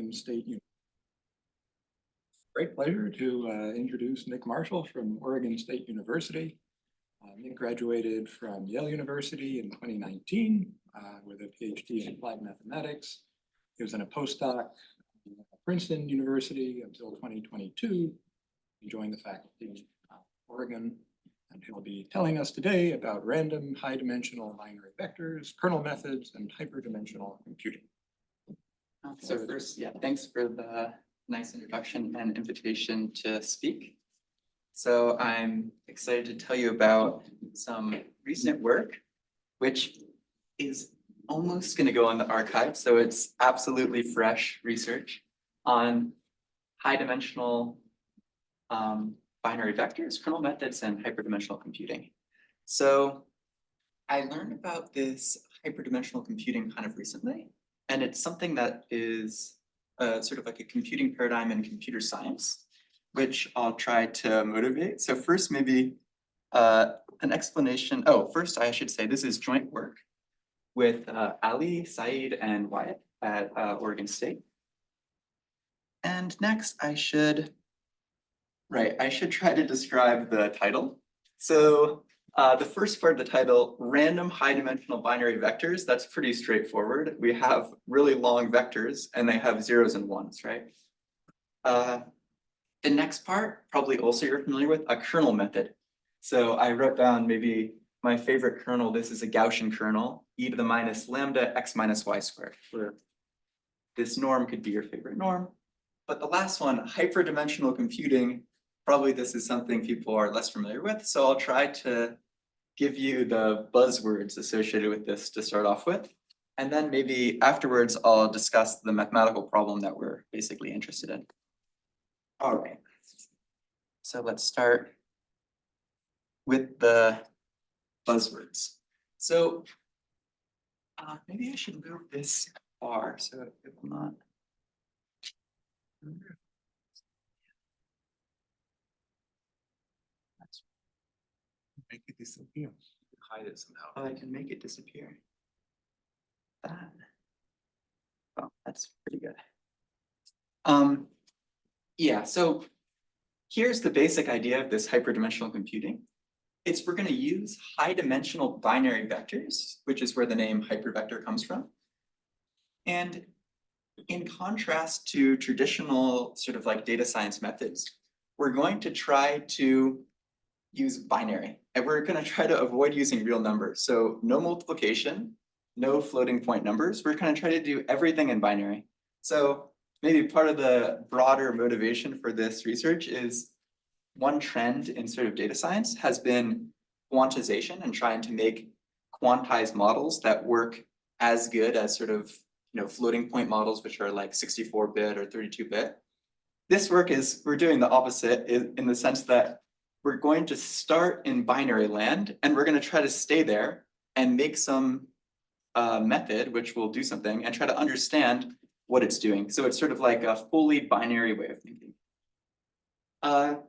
Oregon State University. Great pleasure to introduce Nick Marshall from Oregon State University. Nick graduated from Yale University in 2019 with a PhD in applied mathematics. He was in a postdoc at Princeton University until 2022. He joined the faculty at Oregon, and he'll be telling us today about random high-dimensional binary vectors, kernel methods, and hyperdimensional computing. So first, yeah, thanks for the nice introduction and invitation to speak. So I'm excited to tell you about some recent work, which is almost going to go on the archive. So it's absolutely fresh research on high-dimensional binary vectors, kernel methods, and hyperdimensional computing. So I learned about this hyperdimensional computing kind of recently, and it's something that is sort of like a computing paradigm in computer science, which I'll try to motivate. So first, maybe an explanation. Oh, first I should say this is joint work with Ali, Saeed, and Wyatt at Oregon State. And next I should try to describe the title. So the first part of the title, random high-dimensional binary vectors, that's pretty straightforward. We have really long vectors and they have zeros and ones, right? The next part, probably also you're familiar with, a kernel method. So I wrote down maybe my favorite kernel. This is a Gaussian kernel, e to the minus lambda x minus y squared, where this norm could be your favorite norm. But the last one, hyperdimensional computing, probably this is something people are less familiar with. So I'll try to give you the buzzwords associated with this to start off with. And then maybe afterwards, I'll discuss the mathematical problem that we're basically interested in. All right, so let's start with the buzzwords. So maybe I should move this far so it will not. Make it disappear. Hide it somehow. Oh, I can make it disappear. That. Oh, that's pretty good. Yeah, so here's the basic idea of this hyperdimensional computing. We're going to use high-dimensional binary vectors, which is where the name hypervector comes from. And in contrast to traditional sort of like data science methods, we're going to try to use binary, and we're going to try to avoid using real numbers. So no multiplication, no floating point numbers. We're going to try to do everything in binary. So maybe part of the broader motivation for this research is one trend in sort of data science has been quantization and trying to make quantized models that work as good as sort of floating point models, which are like 64-bit or 32-bit. This work is, we're doing the opposite in the sense that we're going to start in binary land and we're going to try to stay there and make some method which will do something and try to understand what it's doing. So it's sort of like a fully binary way of thinking. The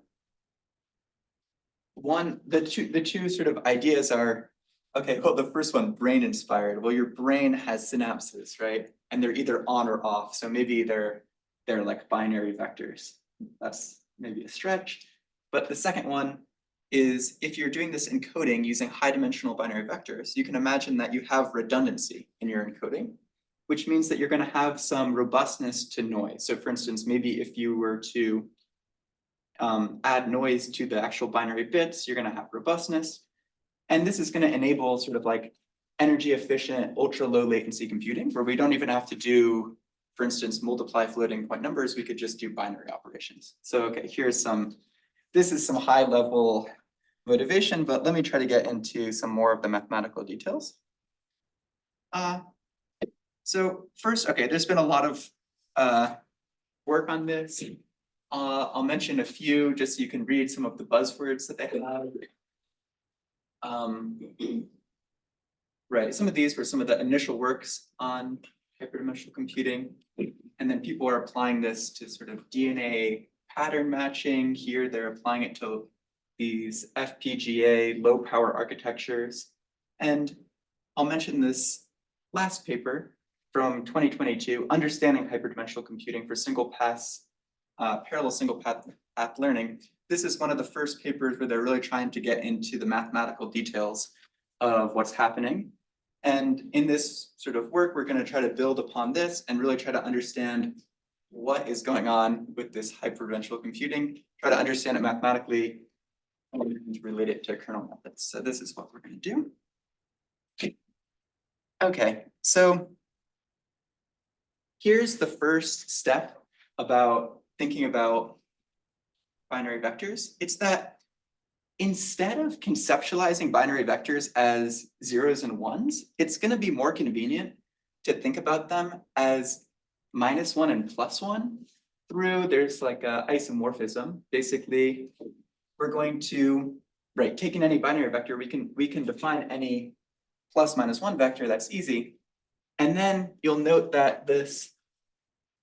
two sort of ideas are, okay, well, the first one, brain inspired. Well, your brain has synapses, right? And they're either on or off. So maybe they're like binary vectors. That's maybe a stretch. But the second one is if you're doing this encoding using high-dimensional binary vectors, you can imagine that you have redundancy in your encoding, which means that you're going to have some robustness to noise. So for instance, maybe if you were to add noise to the actual binary bits, you're going to have robustness. And this is going to enable sort of like energy efficient, ultra low latency computing, where we don't even have to do, for instance, multiply floating point numbers. We could just do binary operations. So, okay, this is some high level motivation, but let me try to get into some more of the mathematical details. So first, okay, there's been a lot of work on this. I'll mention a few just so you can read some of the buzzwords that they have. Right, some of these were some of the initial works on hyperdimensional computing, and then people are applying this to sort of DNA pattern matching. Here they're applying it to these FPGA low power architectures. And I'll mention this last paper, from 2022, Understanding Hyperdimensional Computing for Parallel Single Path Learning. This is one of the first papers where they're really trying to get into the mathematical details of what's happening. And in this sort of work, we're going to try to build upon this and really try to understand what is going on with this hyperdimensional computing, try to understand it mathematically, and relate it to kernel methods. So this is what we're going to do. Okay, so here's the first step about thinking about binary vectors. It's that instead of conceptualizing binary vectors as zeros and ones, it's going to be more convenient to think about them as -1 and +1 through, there's like a isomorphism. Basically, we're going to, right, taking any binary vector, we can define any +-1 vector, that's easy. And then you'll note that this,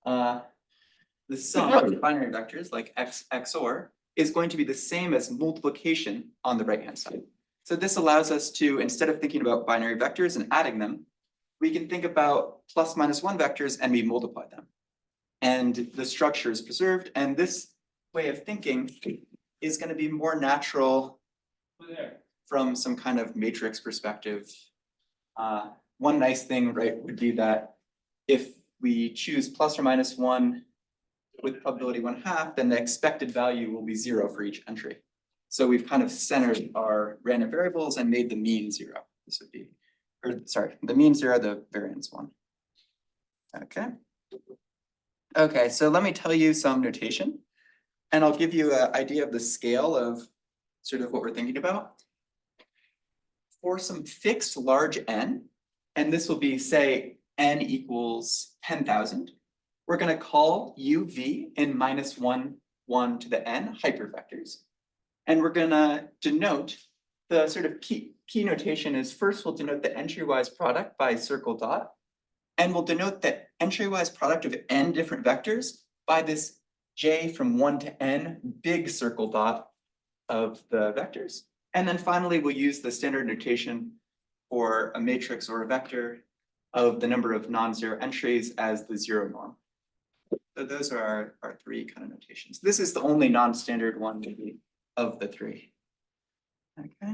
the sum of binary vectors like x XOR is going to be the same as multiplication on the right-hand side. So this allows us to, instead of thinking about binary vectors and adding them, we can think about +-1 vectors and we multiply them. And the structure is preserved. And this way of thinking is going to be more natural from some kind of matrix perspective. One nice thing, right, would be that if we choose +or-1 with probability 1/2, then the expected value will be 0 for each entry. So we've kind of centered our random variables and made the mean 0. This would be, or sorry, the mean 0, the variance 1. Okay. Okay, so let me tell you some notation, and I'll give you an idea of the scale of sort of what we're thinking about. For some fixed large n, and this will be, say, n equals 10,000, we're going to call uv in -1, 1 to the n hypervectors. And we're going to denote the sort of key notation is first we'll denote the entry-wise product by circle dot, and we'll denote the entry-wise product of n different vectors by this j from 1 to n big circle dot of the vectors. And then finally, we'll use the standard notation for a matrix or a vector of the number of non-zero entries as the 0 norm. So those are our three kind of notations. This is the only non-standard one maybe of the three. Okay.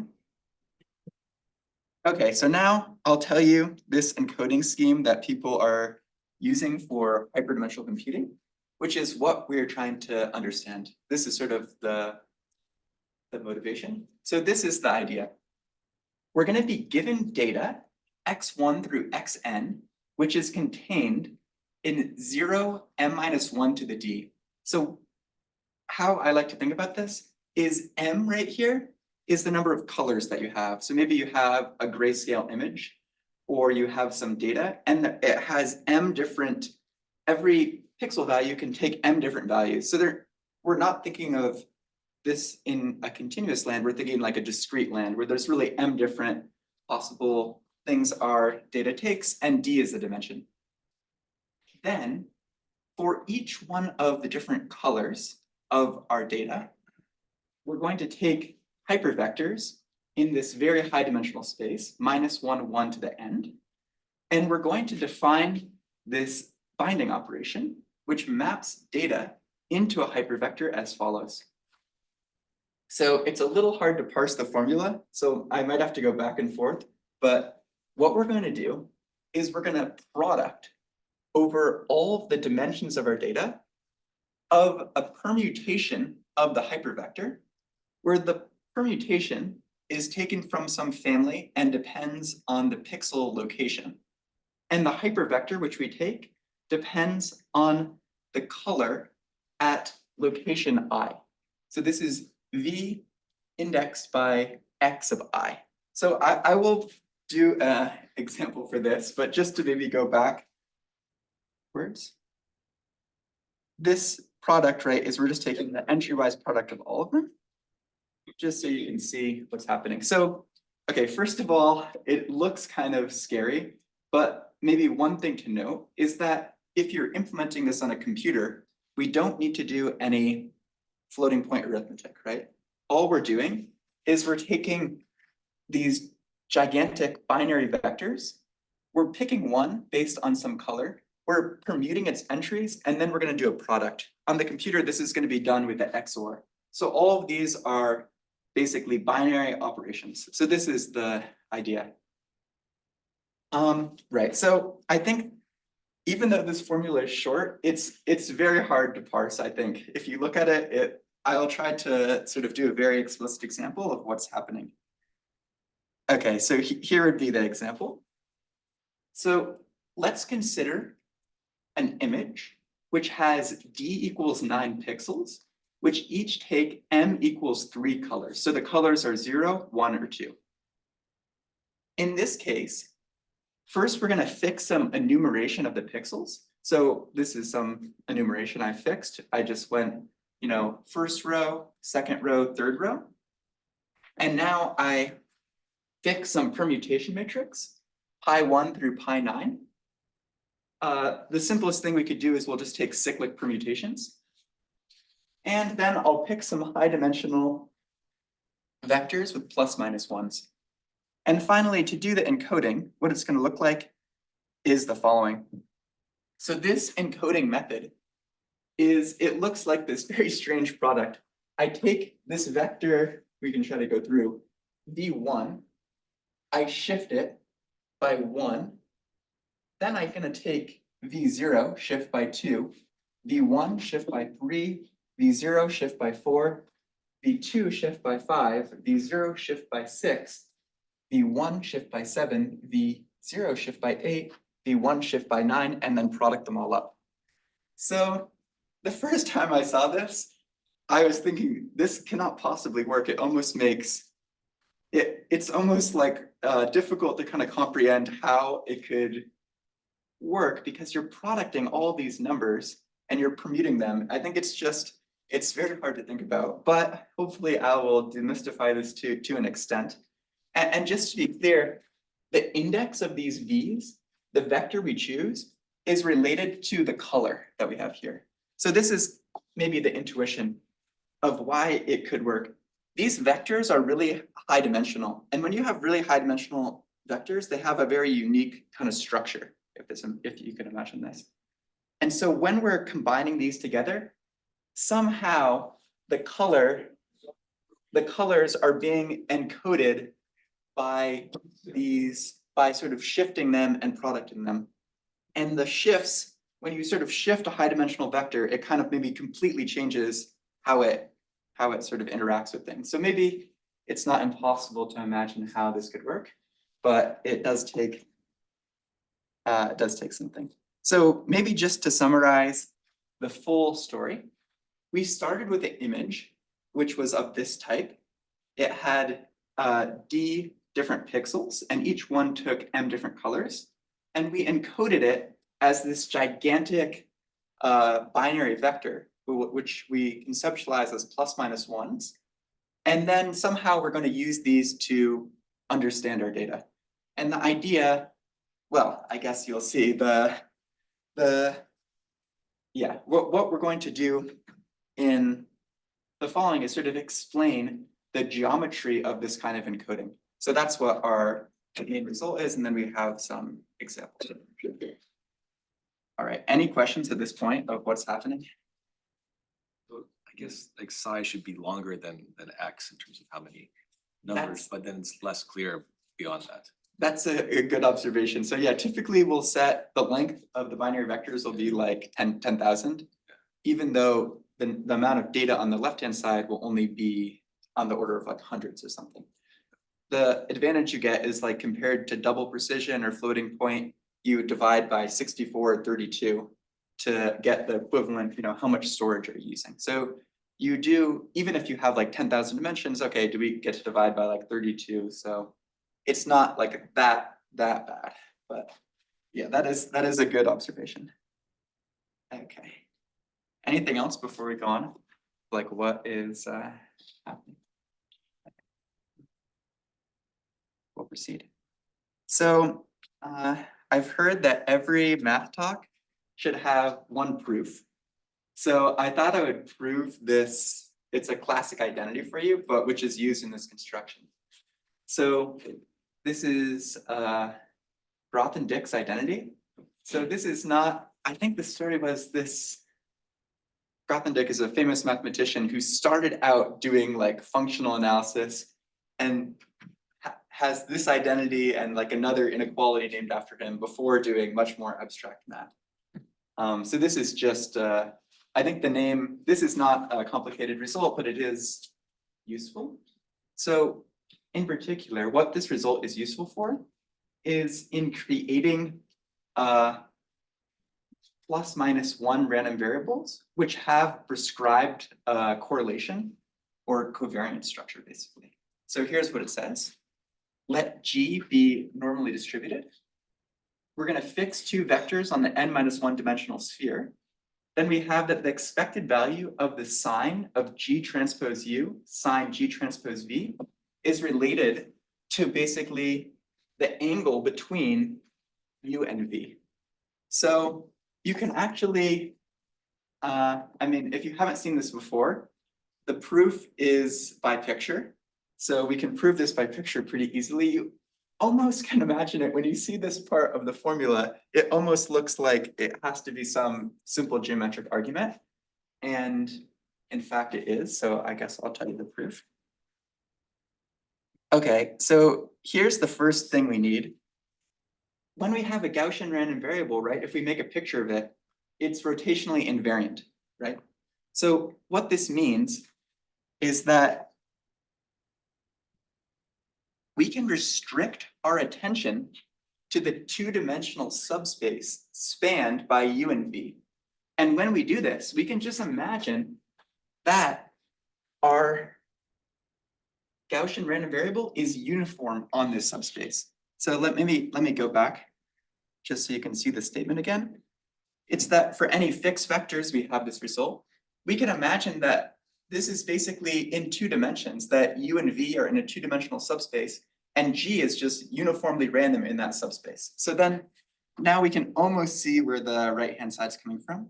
Okay, so now I'll tell you this encoding scheme that people are using for hyperdimensional computing, which is what we're trying to understand. This is sort of the motivation. So this is the idea. We're going to be given data x1 through xn, which is contained in 0 m-1 to the d. So how I like to think about this is m right here is the number of colors that you have. So maybe you have a grayscale image or you have some data and it has m different, every pixel value can take m different values. So we're not thinking of this in a continuous land, we're thinking like a discrete land where there's really m different possible things our data takes and d is the dimension. Then for each one of the different colors of our data, we're going to take hypervectors in this very high dimensional space, -1, 1 to the n, and we're going to define this binding operation, which maps data into a hypervector as follows. So it's a little hard to parse the formula, so I might have to go back and forth, but what we're going to do is we're going to product over all of the dimensions of our data of a permutation of the hypervector, where the permutation is taken from some family and depends on the pixel location. And the hypervector which we take depends on the color at location I. So this is V indexed by X of I. So I will do an example for this, but just to maybe go back. This product, right, is we're just taking the entry-wise product of all of them, just so you can see what's happening. So, okay, first of all, it looks kind of scary, but maybe one thing to note is that if you're implementing this on a computer, we don't need to do any floating point arithmetic, right? All we're doing is we're taking these gigantic binary vectors we're picking one based on some color, we're permuting its entries, and then we're gonna do a product. On the computer, this is gonna be done with the XOR. So all of these are basically binary operations. So this is the idea. Right, so I think even though this formula is short, it's very hard to parse, I think. If you look at it, I'll try to sort of do a very explicit example of what's happening. Okay, so here would be the example. So let's consider an image which has d equals 9 pixels, which each take m equals 3 colors. So the colors are 0, 1, or 2. In this case, first we're gonna fix some enumeration of the pixels. So this is some enumeration I fixed. I just went, first row, second row, third row. And now I fix some permutation matrix, pi 1 through pi 9. The simplest thing we could do is we'll just take cyclic permutations. And then I'll pick some high dimensional vectors with plus minus ones. And finally, to do the encoding, what it's going to look like is the following. So this encoding method it looks like this very strange product. I take this vector, we can try to go through, v1, I shift it by 1, then I'm going to take v0, shift by 2, v1, shift by 3, v0, shift by 4, v2, shift by 5, v0, shift by 6, v1, shift by 7, v0, shift by 8, v1, shift by 9, and then product them all up. So the first time I saw this, I was thinking, this cannot possibly work. It almost makes, it's almost like difficult to kind of comprehend how it could work because you're producting all these numbers and you're permuting them. I think it's very hard to think about, but hopefully I will demystify this to an extent. And just to be clear, the index of these V's, the vector we choose, is related to the color that we have here. So this is maybe the intuition of why it could work. These vectors are really high dimensional. And when you have really high dimensional vectors, they have a very unique kind of structure, if you can imagine this. And so when we're combining these together, somehow the colors are being encoded by sort of shifting them and producting them. And the shifts, when you sort of shift a high dimensional vector, it kind of maybe completely changes how it sort of interacts with things. So maybe it's not impossible to imagine how this could work, but it does take something. So maybe just to summarize the full story, we started with an image, which was of this type. It had d different pixels, and each one took m different colors. And we encoded it as this gigantic binary vector, which we conceptualize as plus minus ones. And then somehow we're going to use these to understand our data. And the idea, well, I guess you'll see what we're going to do in the following is sort of explain the geometry of this kind of encoding. So that's what our main result is, and then we have some examples. All right, any questions at this point of what's happening? I guess like psi should be longer than x in terms of how many numbers, but then it's less clear beyond that. That's a good observation. So yeah, typically we'll set the length of the binary vectors will be like 10,000, even though the amount of data on the left-hand side will only be on the order of like hundreds or something. The advantage you get is like compared to double precision or floating point, you divide by 64 or 32 to get the equivalent, how much storage are you using? So you do, even if you have like 10,000 dimensions, okay, do we get to divide by like 32? So it's not like that bad, but yeah, that is a good observation. Okay. Anything else before we go on? Like what is happening? We'll proceed. So I've heard that every math talk should have one proof. So I thought I would prove this. It's a classic identity for you, but which is used in this construction. So this is Grothendieck's identity. So this is not, I think the story was this. Grothendieck is a famous mathematician who started out doing like functional analysis and has this identity and like another inequality named after him before doing much more abstract math. So this is just, I think the name, this is not a complicated result, but it is useful. So in particular, what this result is useful for is in creating plus minus one random variables, which have prescribed correlation or covariance structure, basically. So here's what it says. Let G be normally distributed. We're going to fix two vectors on the n-1 dimensional sphere. Then we have that the expected value of the sign of G transpose U, sine G transpose V, is related to basically the angle between U and V. So you can actually, I mean, if you haven't seen this before, the proof is by picture. So we can prove this by picture pretty easily. You almost can imagine it when you see this part of the formula, it almost looks like it has to be some simple geometric argument. And in fact, it is. So I guess I'll tell you the proof. Okay, so here's the first thing we need. When we have a Gaussian random variable, right, if we make a picture of it, it's rotationally invariant, right? So what this means is that we can restrict our attention to the two-dimensional subspace spanned by U and V. And when we do this, we can just imagine that our Gaussian random variable is uniform on this subspace. So let me go back just so you can see the statement again. It's that for any fixed vectors, we have this result. We can imagine that this is basically in two dimensions, that U and V are in a two-dimensional subspace, and G is just uniformly random in that subspace. So then now we can almost see where the right-hand side's coming from,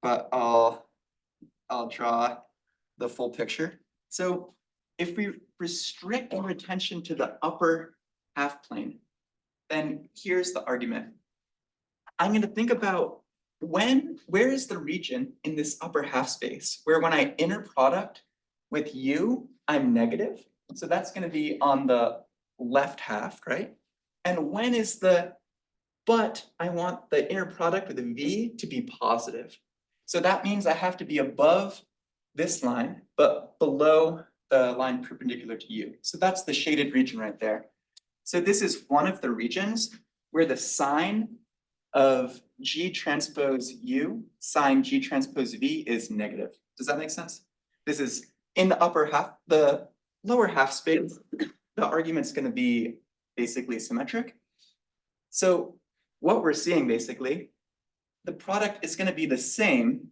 but I'll draw the full picture. So if we restrict our attention to the upper half plane, then here's the argument. I'm going to think about where is the region in this upper half space where when I inner product with U, I'm negative. So that's going to be on the left half, right? And when is but I want the inner product with a V to be positive. So that means I have to be above this line, but below the line perpendicular to U. So that's the shaded region right there. So this is one of the regions where the sign of G transpose U, sine G transpose V is negative. Does that make sense? This is in the upper half, the lower half space, the argument's going to be basically symmetric. So what we're seeing basically, the product is going to be the same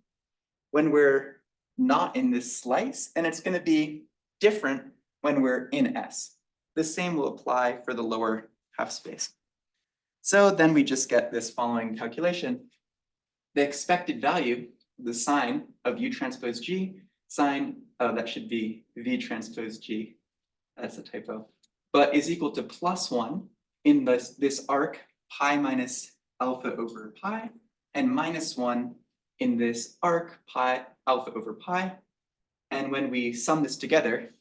when we're not in this slice, and it's going to be different when we're in S. The same will apply for the lower half space. So then we just get this following calculation. The expected value, the sign of U transpose G, sign, that should be V transpose G, that's a typo, but is equal to +1 in this arc pi minus alpha over pi, and -1 in this arc pi alpha over pi. And when we sum this together,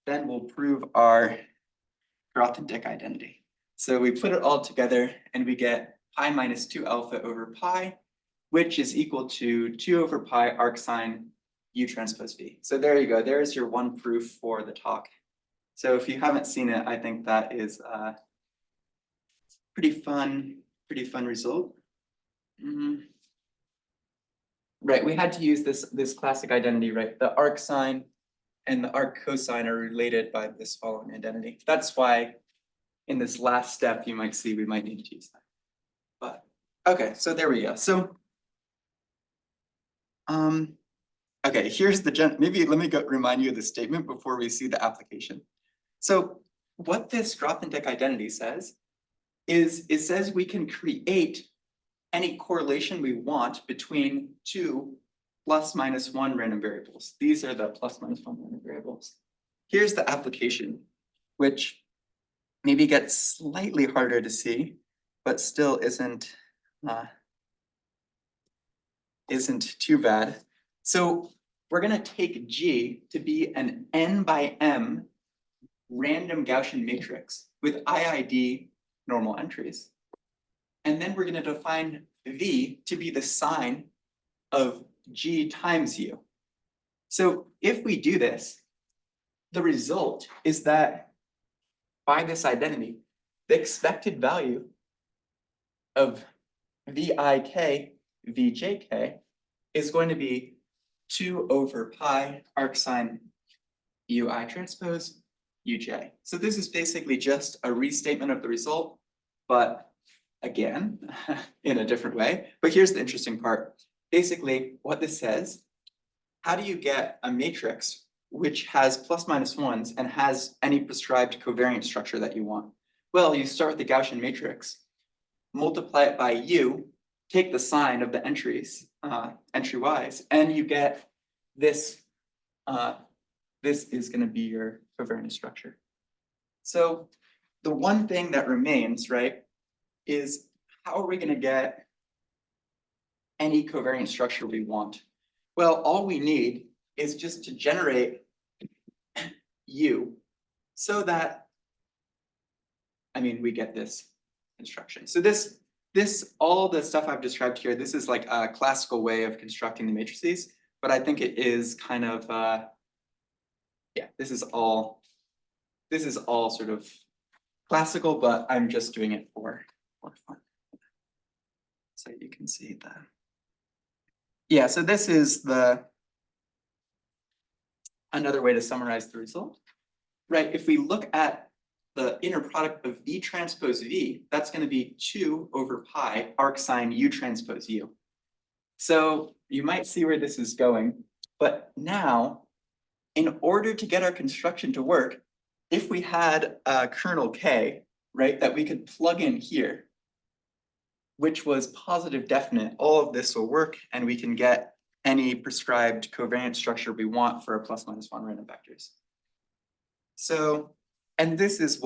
then we'll prove our Grothendieck identity. So we put it all together and we get pi minus 2 alpha over pi, which is equal to 2 over pi arc sine U transpose V. So there you go. There's your one proof for the talk. So if you haven't seen it, I think that is a pretty fun result. Right, we had to use this classic identity, right? The arc sine and the arc cosine are related by this following identity. That's why in this last step, you might see we might need to use that. But okay, so there we go. So okay, here's the maybe let me remind you of the statement before we see the application. So what this Grothendieck identity says is it says we can create any correlation we want between two ±1 random variables. These are the ±1 random variables. Here's the application, which maybe gets slightly harder to see, but still isn't too bad. So we're gonna take G to be an n by m random Gaussian matrix with IID normal entries. And then we're gonna define V to be the sign of G times U. So if we do this, the result is that by this identity, the expected value of VIK, VJK is going to be 2 over pi arcsine UI transpose UJ. So this is basically just a restatement of the result, but again, in a different way. But here's the interesting part. Basically, what this says, how do you get a matrix which has plus minus ones and has any prescribed covariant structure that you want? Well, you start with the Gaussian matrix, multiply it by U, take the sign of the entries, entry-wise, and you get this. This is going to be your covariance structure. So the one thing that remains, right, is how are we going to get any covariant structure we want? Well, all we need is just to generate U so that, I mean, we get this construction. So this, all the stuff I've described here, this is like a classical way of constructing the matrices, but I think it is kind of, yeah, this is all sort of classical, but I'm just doing it for fun. So you can see that. Yeah, so this is another way to summarize the result, right? If we look at the inner product of V transpose V, that's going to be 2 over pi arcsine U transpose U. So you might see where this is going, but now, in order to get our construction to work, if we had a kernel K, right, that we could plug in here, which was positive definite, all of this will work and we can get any prescribed covariant structure we want for our plus minus one random vectors. So, and this is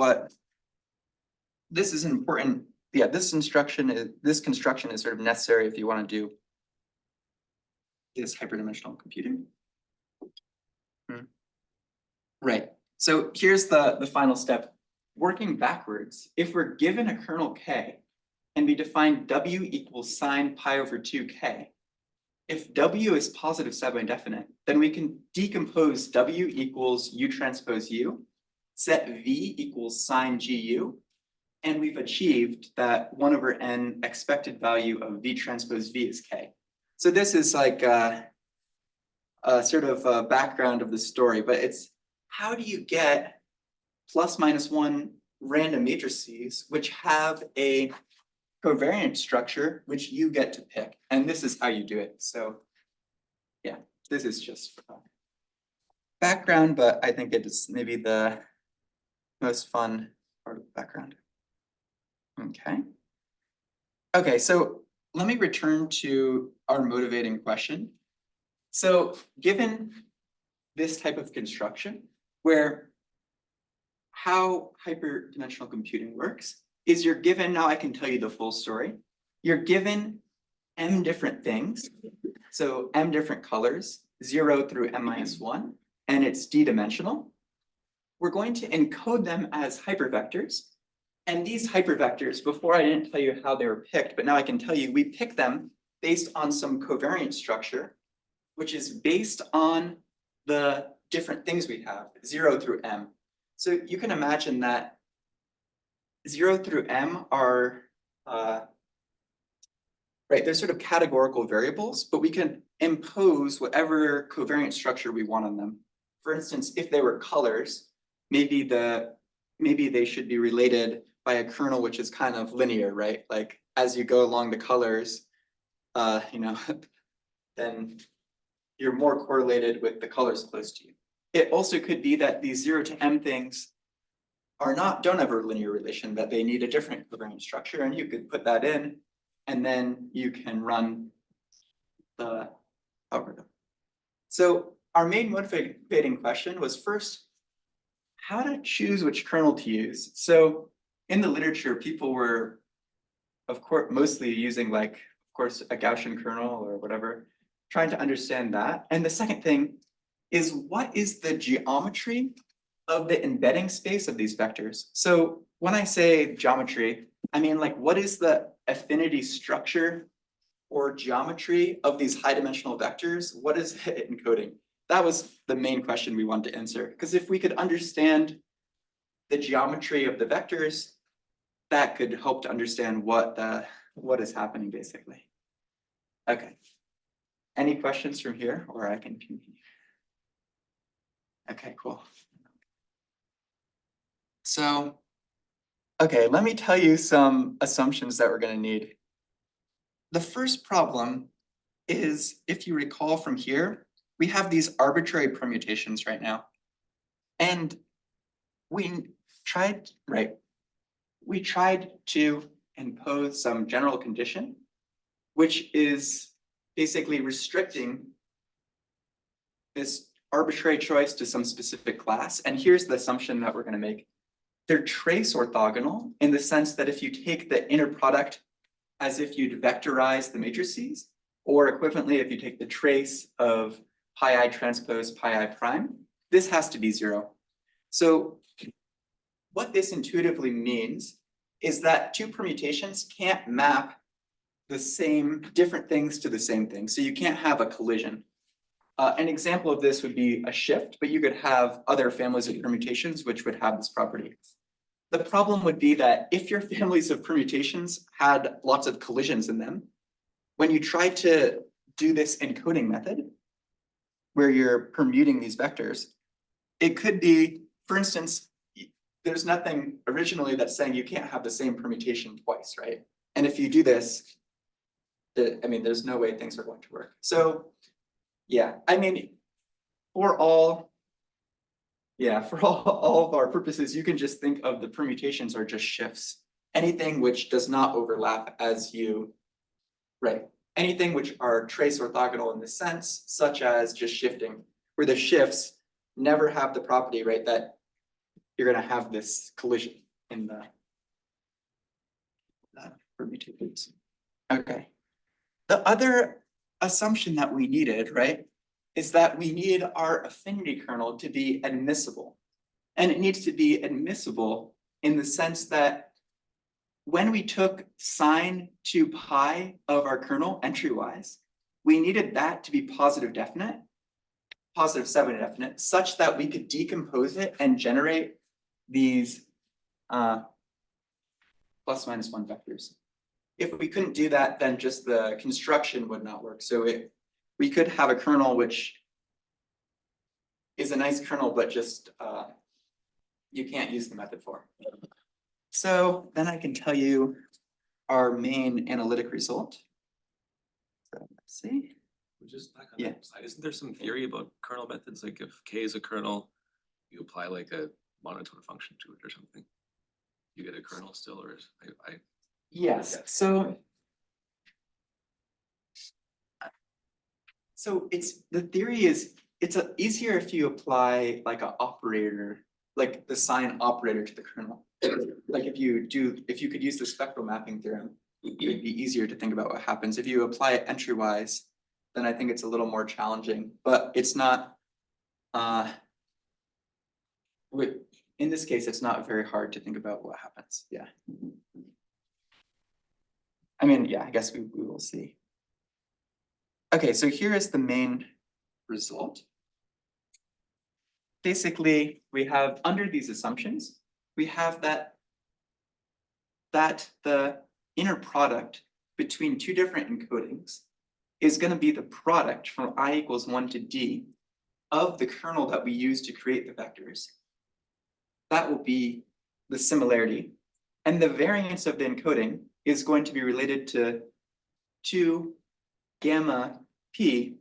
important. Yeah, this construction is sort of necessary if you want to do this hyperdimensional computing. Right. So here's the final step. Working backwards, if we're given a kernel K and we define W equals sine pi over 2K, if W is positive semi-definite, then we can decompose W equals U transpose U, set V equals sine GU, and we've achieved that 1 over n expected value of V transpose V is K. So this is like a sort of a background of the story, but it's how do you get plus minus one random matrices which have a covariant structure which you get to pick, and this is how you do it. So yeah, this is just background, but I think it is maybe the most fun part of the background. Okay, so let me return to our motivating question. So given this type of construction, where how hyperdimensional computing works is you're given, now I can tell you the full story. You're given m different things, so m different colors, 0 through m minus 1, and it's d-dimensional. We're going to encode them as hypervectors. And these hypervectors, before I didn't tell you how they were picked, but now I can tell you, we pick them based on some covariant structure, which is based on the different things we have, 0 through m. So you can imagine that 0 through m are, right, they're sort of categorical variables, but we can impose whatever covariant structure we want on them. For instance, if they were colors, maybe they should be related by a kernel which is kind of linear, right? Like as you go along the colors, then you're more correlated with the colors close to you. It also could be that these 0 to m things don't have a linear relation, that they need a different covariant structure, and you could put that in, and then you can run the algorithm. So our main motivating question was first, how to choose which kernel to use. So in the literature, people were of course, mostly using like, of course, a Gaussian kernel or whatever, trying to understand that. And the second thing is, what is the geometry of the embedding space of these vectors? So when I say geometry, I mean like, what is the affinity structure or geometry of these high dimensional vectors? What is it encoding? That was the main question we wanted to answer. Because if we could understand the geometry of the vectors, that could help to understand what is happening basically. Okay. Any questions from here, or I can continue? Okay, cool. So, okay, let me tell you some assumptions that we're going to need. The first problem is, if you recall from here, we have these arbitrary permutations right now. And we tried to impose some general condition, which is basically restricting this arbitrary choice to some specific class. And here's the assumption that we're going to make. They're trace orthogonal in the sense that if you take the inner product as if you'd vectorize the matrices, or equivalently, if you take the trace of pi I transpose pi I prime, this has to be 0. So what this intuitively means is that two permutations can't map the same different things to the same thing. So you can't have a collision. An example of this would be a shift, but you could have other families of permutations which would have this property. The problem would be that if your families of permutations had lots of collisions in them, when you try to do this encoding method, where you're permuting these vectors, it could be, for instance, there's nothing originally that's saying you can't have the same permutation twice, right? And if you do this, there's no way things are going to work. So yeah, for all of our purposes, you can just think of the permutations are just shifts. Anything which does not overlap anything which are trace orthogonal in the sense, such as just shifting, where the shifts never have the property, right, that you're going to have this collision in the permutations. Okay. The other assumption that we needed, right, is that we need our affinity kernel to be admissible. And it needs to be admissible in the sense that when we took sine 2 pi of our kernel entry-wise, we needed that to be positive definite, positive semi-definite, such that we could decompose it and generate these ±1 vectors. If we couldn't do that, then just the construction would not work. So we could have a kernel which is a nice kernel, but just you can't use the method for. So then I can tell you our main analytic result. So let's see. Just back on Yeah. that slide, isn't there some theory about kernel methods? Like if K is a kernel, you apply like a monotone function to it or something. You get a kernel still, or Yes, so it's the theory is it's easier if you apply like an operator, like the sign operator to the kernel. Like if you could use the spectral mapping theorem, it'd be easier to think about what happens. If you apply it entry-wise, then I think it's a little more challenging, but it's not in this case, it's not very hard to think about what happens. Yeah. I guess we will see. Okay, so here is the main result. Basically, we have under these assumptions, we have that the inner product between two different encodings is going to be the product from I equals 1 to D of the kernel that we use to create the vectors. That will be the similarity. And the variance of the encoding is going to be related to 2 gamma p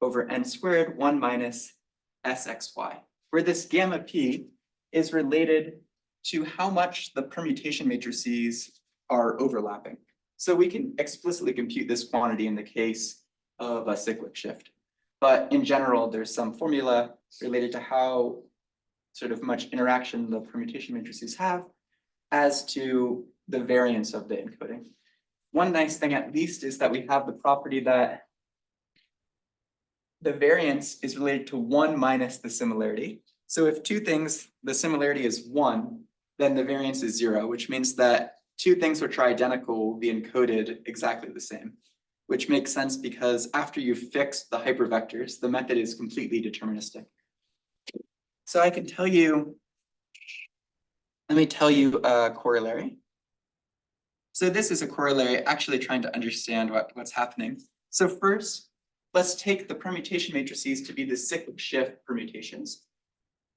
over n squared 1 minus sxy, where this gamma p is related to how much the permutation matrices are overlapping. So we can explicitly compute this quantity in the case of a cyclic shift. But in general, there's some formula related to how sort of much interaction the permutation matrices have as to the variance of the encoding. one nice thing at least is that we have the property that the variance is related to one minus the similarity. So if two things, the similarity is one, then the variance is zero, which means that two things which are identical will be encoded exactly the same, which makes sense because after you fix the hypervectors, the method is completely deterministic. So I can tell you, let me tell you a corollary. So this is a corollary actually trying to understand what's happening. So first, let's take the permutation matrices to be the cyclic shift permutations.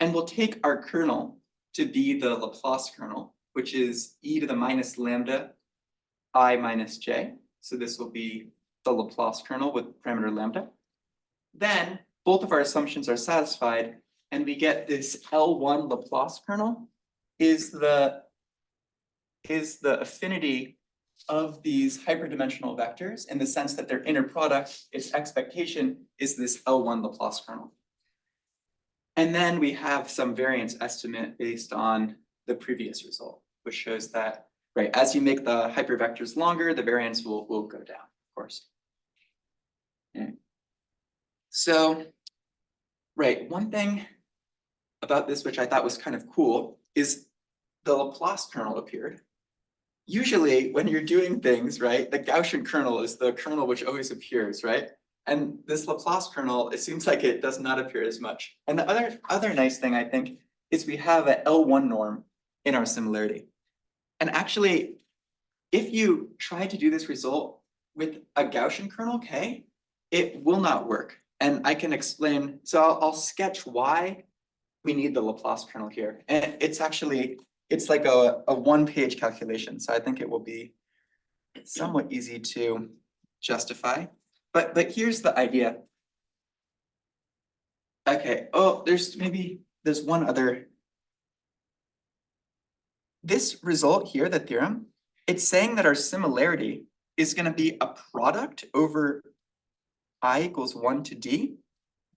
And we'll take our kernel to be the Laplace kernel, which is e to the minus lambda I minus j. So this will be the Laplace kernel with parameter lambda. Then both of our assumptions are satisfied, and we get this L1 Laplace kernel is the affinity of these hyperdimensional vectors in the sense that their inner product, its expectation, is this L1 Laplace kernel. And then we have some variance estimate based on the previous result, which shows that, right, as you make the hypervectors longer, the variance will go down, of course. Okay. So, right, one thing about this which I thought was kind of cool is the Laplace kernel appeared. Usually when you're doing things, right, the Gaussian kernel is the kernel which always appears, right? And this Laplace kernel, it seems like it does not appear as much. And the other nice thing I think is we have an L1 norm in our similarity. And actually, if you try to do this result with a Gaussian kernel K, it will not work. And I can explain, so I'll sketch why we need the Laplace kernel here. And it's actually, it's like a one-page calculation. So I think it will be somewhat easy to justify. But here's the idea. Okay, oh, there's one other. This result here, the theorem, it's saying that our similarity is going to be a product over I equals 1 to d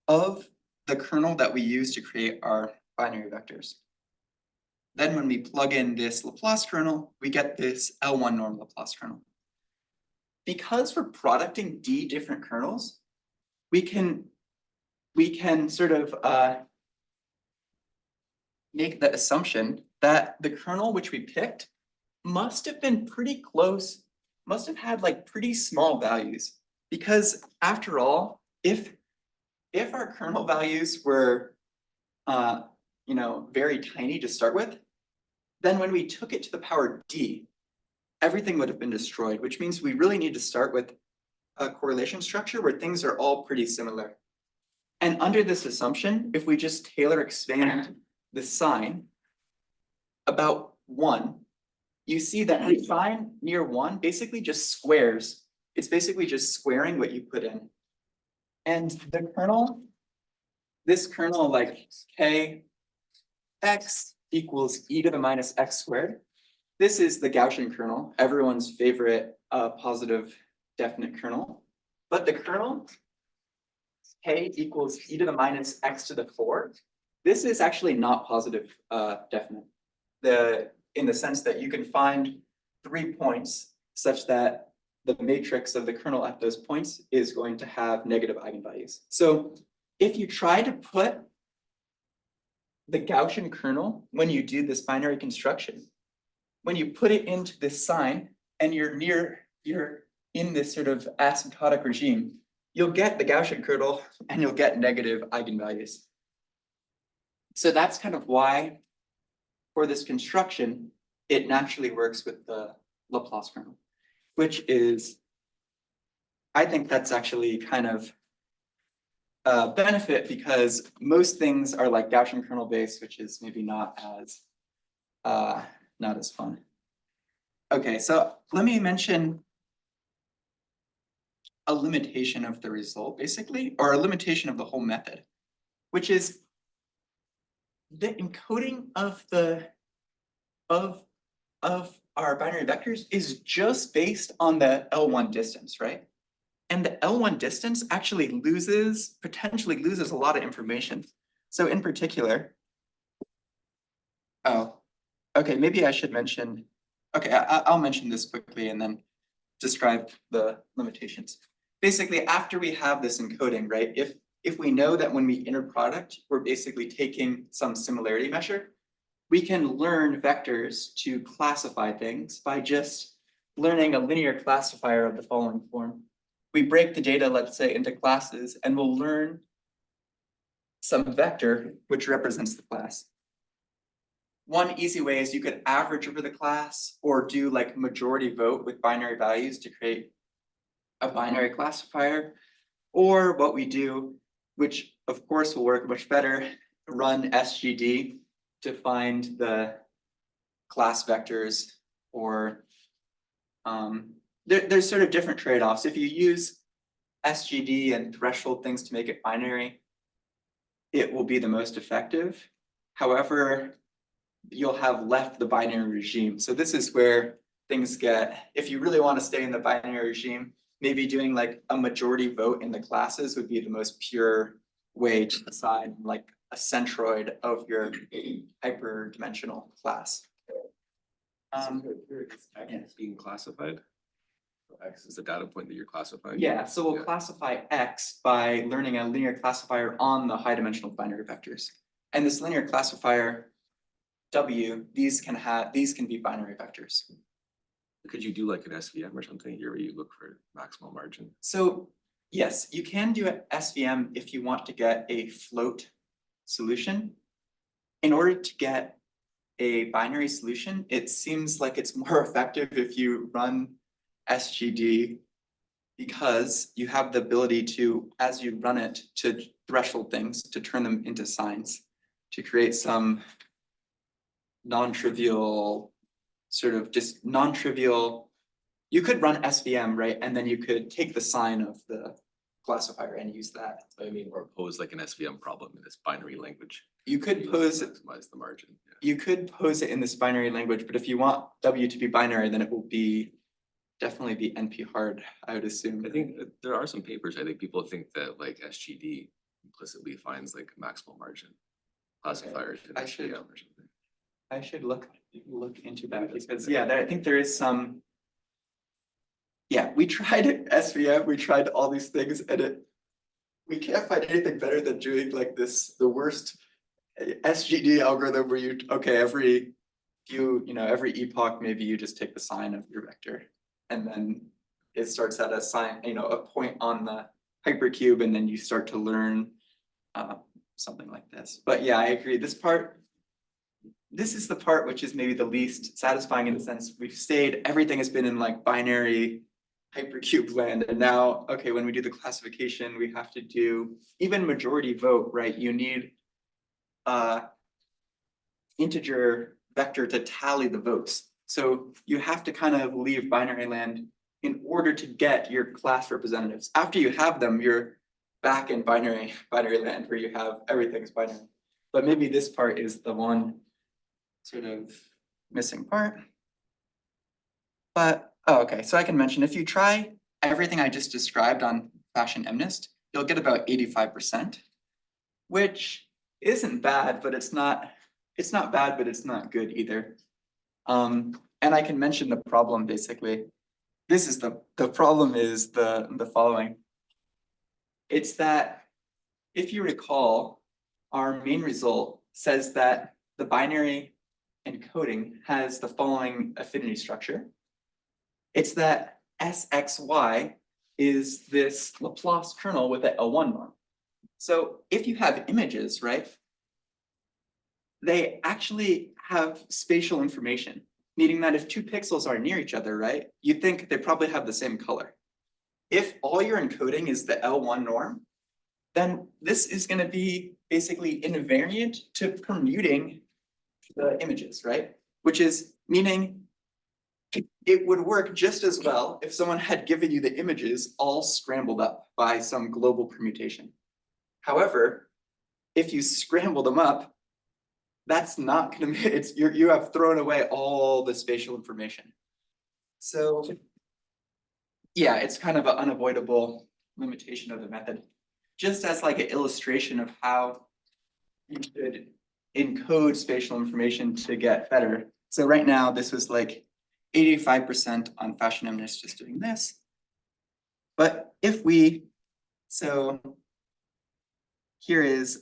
of the kernel that we use to create our binary vectors. Then when we plug in this Laplace kernel, we get this L1 norm Laplace kernel. Because we're producting d different kernels, we can sort of make the assumption that the kernel which we picked must have been pretty close, must have had like pretty small values. Because after all, if our kernel values were very tiny to start with, then when we took it to the power d, everything would have been destroyed, which means we really need to start with a correlation structure where things are all pretty similar. And under this assumption, if we just Taylor expand the sign about 1, you see that the sign near 1 basically just squares. It's basically just squaring what you put in. And the kernel, this kernel like k x equals e to the minus x squared. This is the Gaussian kernel, everyone's favorite positive definite kernel. But the kernel k equals e to the minus x to the 4. This is actually not positive definite. In the sense that you can find 3 points such that the matrix of the kernel at those points is going to have negative eigenvalues. So if you try to put the Gaussian kernel, when you do this binary construction, when you put it into this sign and you're in this sort of asymptotic regime, you'll get the Gaussian kernel and you'll get negative eigenvalues. So that's kind of why for this construction, it naturally works with the Laplace kernel, which is, I think that's actually kind of a benefit because most things are like Gaussian kernel based, which is maybe not as fun. Okay, so let me mention a limitation of the result, basically, or a limitation of the whole method, which is the encoding of our binary vectors is just based on the L1 distance, right? And the L1 distance actually potentially loses a lot of information. So in particular, okay, maybe I should mention, okay, I'll mention this quickly and then describe the limitations. Basically, after we have this encoding, right, if we know that when we enter product, we're basically taking some similarity measure, we can learn vectors to classify things by just learning a linear classifier of the following form. We break the data, let's say, into classes, and we'll learn some vector which represents the class. One easy way is you could average over the class or do like majority vote with binary values to create a binary classifier. Or what we do, which of course will work much better, run SGD to find the class vectors, or there's sort of different trade-offs. If you use SGD and threshold things to make it binary, it will be the most effective. However, you'll have left the binary regime. So this is where things get, if you really want to stay in the binary regime, maybe doing like a majority vote in the classes would be the most pure way to decide like a centroid of your hyperdimensional class. X being classified? So X is the data point that you're classifying? Yeah, so we'll classify X by learning a linear classifier on the high dimensional binary vectors. And this linear classifier W, these can be binary vectors. Could you do like an SVM or something here where you look for maximal margin? So yes, you can do an SVM if you want to get a float solution. In order to get a binary solution, it seems like it's more effective if you run SGD, because you have the ability to, as you run it, to threshold things, to turn them into signs, to create some non-trivial, sort of just non-trivial. You could run SVM, right? And then you could take the sign of the classifier and use that. I mean, or pose like an SVM problem in this binary language. You could pose it. Maximize the margin. Yeah. You could pose it in this binary language, but if you want W to be binary, then it will definitely be NP hard, I would assume. I think that there are some papers, I think people think that like SGD implicitly finds like maximal margin classifiers in I should- SVM or something. I should look into that, because yeah, I think there is some. Yeah, we tried it, SVM, we tried all these things, and we can't find anything better than doing like this, the worst SGD algorithm where you, okay, every epoch, maybe you just take the sign of your vector, and then it starts at a sign, a point on the hypercube, and then you start to learn something like this. But yeah, I agree. This is the part which is maybe the least satisfying, in the sense everything has been in like binary hypercube land, and now, okay, when we do the classification, we have to do even majority vote, right? You need integer vector to tally the votes. So you have to kind of leave binary land in order to get your class representatives. After you have them, you're back in binary land where you have everything's binary. But maybe this part is the one sort of missing part. But, oh, okay, so I can mention, if you try everything I just described on fashion MNIST, you'll get about 85%, which isn't bad, but it's not bad, but it's not good either. And I can mention the problem basically. This is the problem is the following. It's that, if you recall, our main result says that the binary encoding has the following affinity structure. It's that SXY is this Laplace kernel with an L1 norm. So if you have images, right, they actually have spatial information, meaning that if two pixels are near each other, right, you think they probably have the same color. If all your encoding is the L1 norm, then this is going to be basically invariant to permuting the images, right? Which is meaning it would work just as well if someone had given you the images all scrambled up by some global permutation. However, if you scramble them up, that's not going to be, you have thrown away all the spatial information. So yeah, it's kind of an unavoidable limitation of the method. Just as like an illustration of how you should encode spatial information to get better. So right now, this was like 85% on fashionableness just doing this. But if we, so here is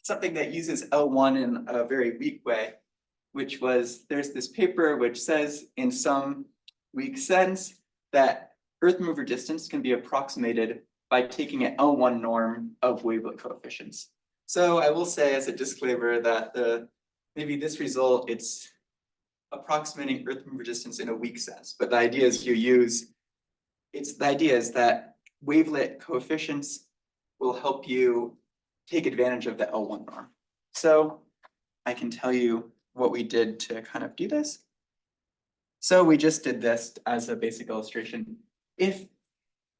something that uses L1 in a very weak way, which was, there's this paper which says in some weak sense that Earth mover distance can be approximated by taking an L1 norm of wavelet coefficients. So I will say as a disclaimer that maybe this result, it's approximating Earth mover distance in a weak sense, but the idea is the idea is that wavelet coefficients will help you take advantage of the L1 norm. So I can tell you what we did to kind of do this. So we just did this as a basic illustration. If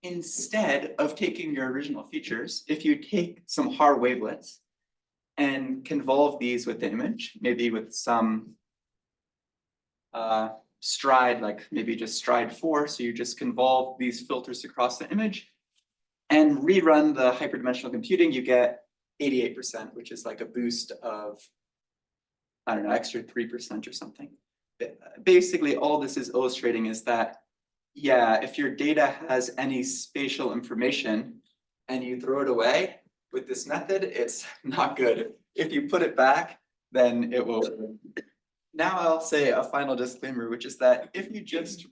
instead of taking your original features, if you take some Haar wavelets and convolve these with the image, maybe with some stride, like maybe just stride 4, so you just convolve these filters across the image and rerun the hyperdimensional computing, you get 88%, which is like a boost of, I don't know, extra 3% or something. Basically, all this is illustrating is that, yeah, if your data has any spatial information and you throw it away with this method, it's not good. If you put it back, then it will. Now I'll say a final disclaimer, which is that if you just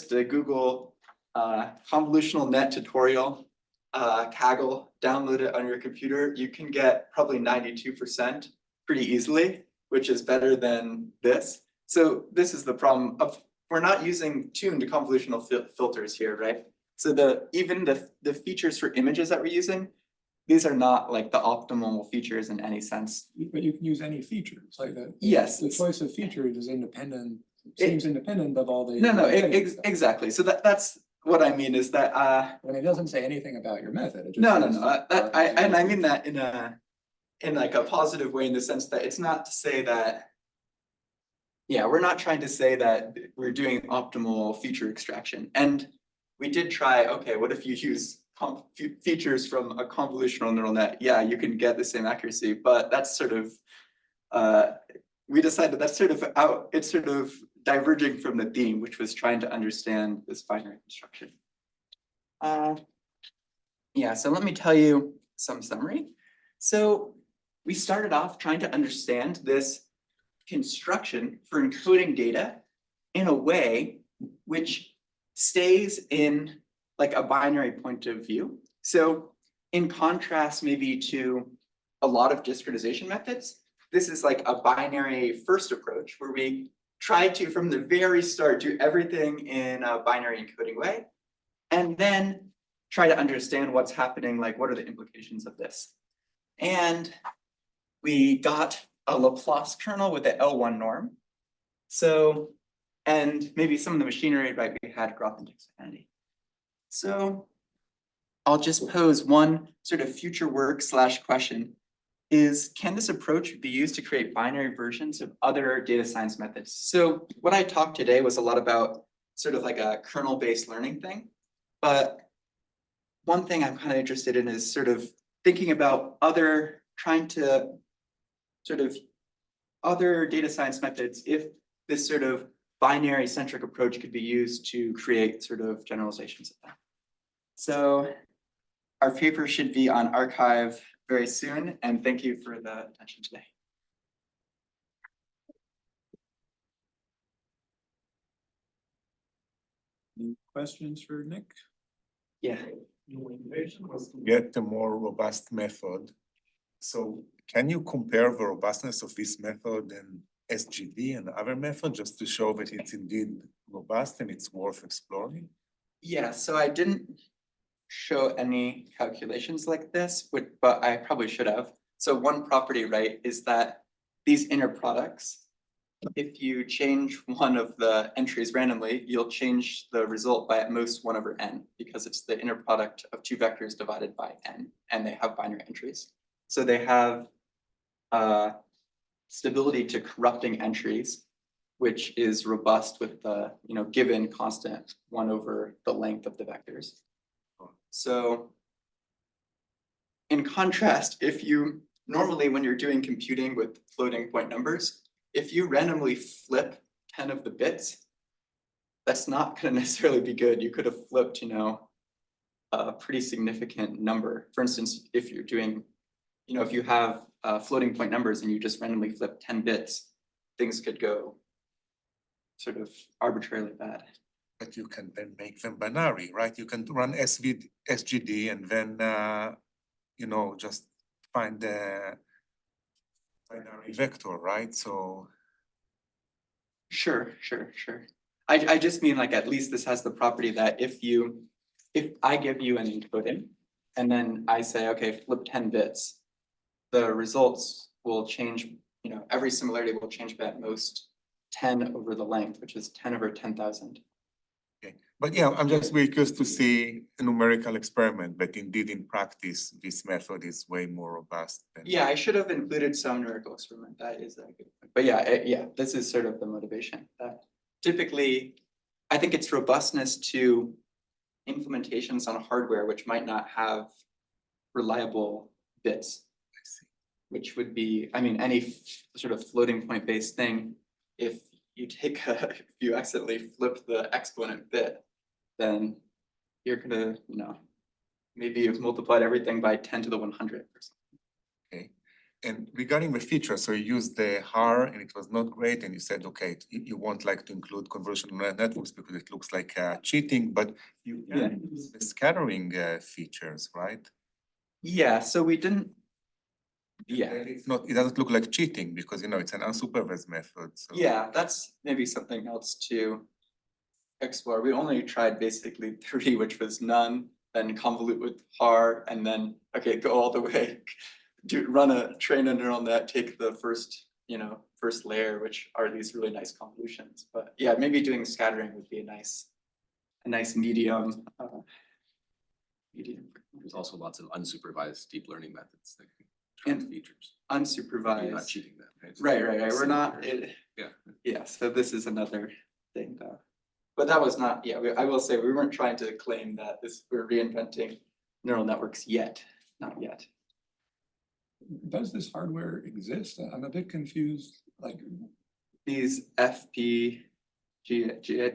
Google convolutional net tutorial, Kaggle, download it on your computer, you can get probably 92% pretty easily, which is better than this. So this is the problem of, we're not using tuned convolutional filters here, right? So even the features for images that we're using, these are not like the optimal features in any sense. But you can use any features, like that. Yes. The choice of features is independent, seems independent of all the. No, exactly. So that's what I mean is that, And it doesn't say anything about your method. It just no, says- I mean that in like a positive way, in the sense that it's not to say that, yeah, we're not trying to say that we're doing optimal feature extraction. And we did try, okay, what if you use features from a convolutional neural net? Yeah, you can get the same accuracy, but that's sort of, we decided that's sort of it's sort of diverging from the theme, which was trying to understand this binary construction. Yeah, so let me tell you some summary. So we started off trying to understand this construction for encoding data in a way which stays in like a binary point of view. So in contrast maybe to a lot of discretization methods, this is like a binary first approach where we try to, from the very start, do everything in a binary encoding way, and then try to understand what's happening, like what are the implications of this. And we got a Laplace kernel with the L1 norm. So, and maybe some of the machinery, right, we had graph index affinity. So I'll just pose one sort of future work / question is, can this approach be used to create binary versions of other data science methods? So what I talked today was a lot about sort of like a kernel-based learning thing, but one thing I'm kind of interested in is sort of thinking about trying to sort of other data science methods, if this sort of binary centric approach could be used to create sort of generalizations of that. So our paper should be on arXiv very soon, and thank you for the attention today. Any questions for Nick? Yeah. Your motivation was to get a more robust method. So can you compare the robustness of this method and SGD and other methods just to show that it's indeed robust and it's worth exploring? Yeah, so I didn't show any calculations like this, but I probably should have. So one property, right, is that these inner products, if you change one of the entries randomly, you'll change the result by at most 1/n, because it's the inner product of two vectors divided by n, and they have binary entries. So they have stability to corrupting entries, which is robust with the given constant 1 over the length of the vectors. So in contrast, if you normally, when you're doing computing with floating point numbers, if you randomly flip 10 of the bits, that's not gonna necessarily be good. You could have flipped, a pretty significant number. For instance, if you're doing, if you have floating point numbers and you just randomly flip 10 bits, things could go sort of arbitrarily bad. But you can then make them binary, right? You can run SGD and then, just find the binary vector, right? So, Sure. I just mean like, at least this has the property that if I give you an encoding and then I say, okay, flip 10 bits, the results will change, every similarity will change by at most 10 over the length, which is 10 over 10,000. okay. But yeah, I'm just very curious to see a numerical experiment, but indeed in practice, this method is way more robust than. Yeah, I should have included some numerical experiment. That is a good point. But yeah, this is sort of the motivation that typically, I think it's robustness to implementations on hardware which might not have reliable bits, which would be, any sort of floating point based thing. If you accidentally flip the exponent bit, then you're gonna, maybe you've multiplied everything by 10 to the 100 or something. Okay, and regarding the feature, so you used the HAR and it was not great, and you said, okay, you won't like to include convolutional neural networks because it looks like cheating, but you can use the scattering features, right? Yeah, so we didn't. Yeah, And it doesn't look like cheating because, it's an unsupervised method, so. yeah, that's maybe something else to explore. We only tried basically 3, which was none, then convolute with HAR, and then, okay, go all the way, train a neural net, take the first layer, which are these really nice convolutions. But yeah, maybe doing scattering would be a nice medium. There's also lots of unsupervised deep learning methods that can And track features. Unsupervised. You're not cheating that, right? Right. We're not. Yeah. Yeah. So this is another thing, though. But that was not. Yeah. I will say we weren't trying to claim that we're reinventing neural networks yet. Not yet. Does this hardware exist? I'm a bit confused, like. These FPGA,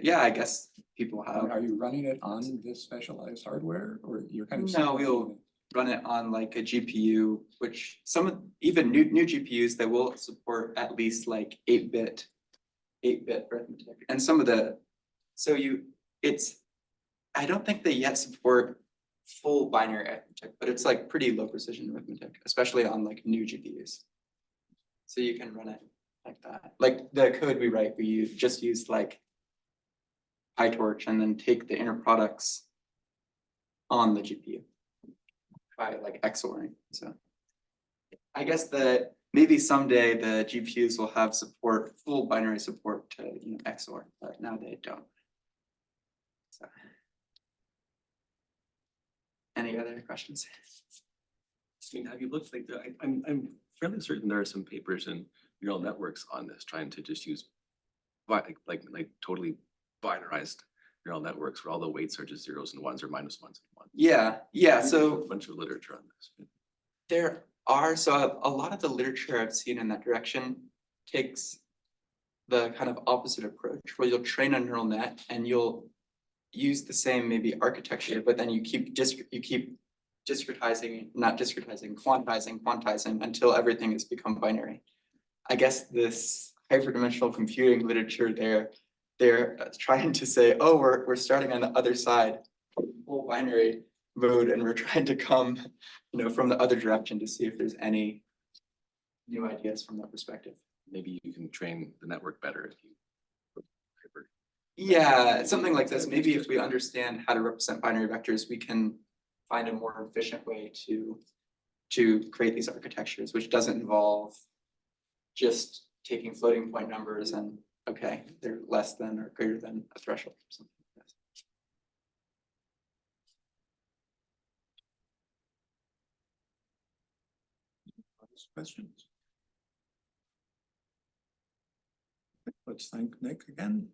yeah, I guess people have. Are you running it on this specialized hardware or you're kind of? No, we'll run it on like a GPU, which even new GPUs, they will support at least like 8-bit arithmetic. And some of the, I don't think they yet support full binary arithmetic, but it's like pretty low precision arithmetic, especially on like new GPUs. So you can run it like that. Like the code we write, we just use like PyTorch and then take the inner products on the GPU by like XORing. So I guess that maybe someday the GPUs will have full binary support to XOR, but now they don't. So any other questions? I mean, have you looked like I'm fairly certain there are some papers in neural networks on this, trying to just use like totally binarized neural networks where all the weights are just zeros and ones or minus ones and ones. Yeah. There's So a bunch of literature on this. there are, so a lot of the literature I've seen in that direction takes the kind of opposite approach, where you'll train a neural net and you'll use the same maybe architecture, but then you keep discretizing, not discretizing, quantizing until everything has become binary. I guess this hyperdimensional computing literature they're trying to say, oh, we're starting on the other side, full binary mode, and we're trying to come, from the other direction to see if there's any new ideas from that perspective. Maybe you can train the network better if you. Yeah, something like this. Maybe if we understand how to represent binary vectors, we can find a more efficient way to create these architectures, which doesn't involve just taking floating point numbers and, okay, they're less than or greater than a threshold or something like this. Questions? Let's thank Nick again.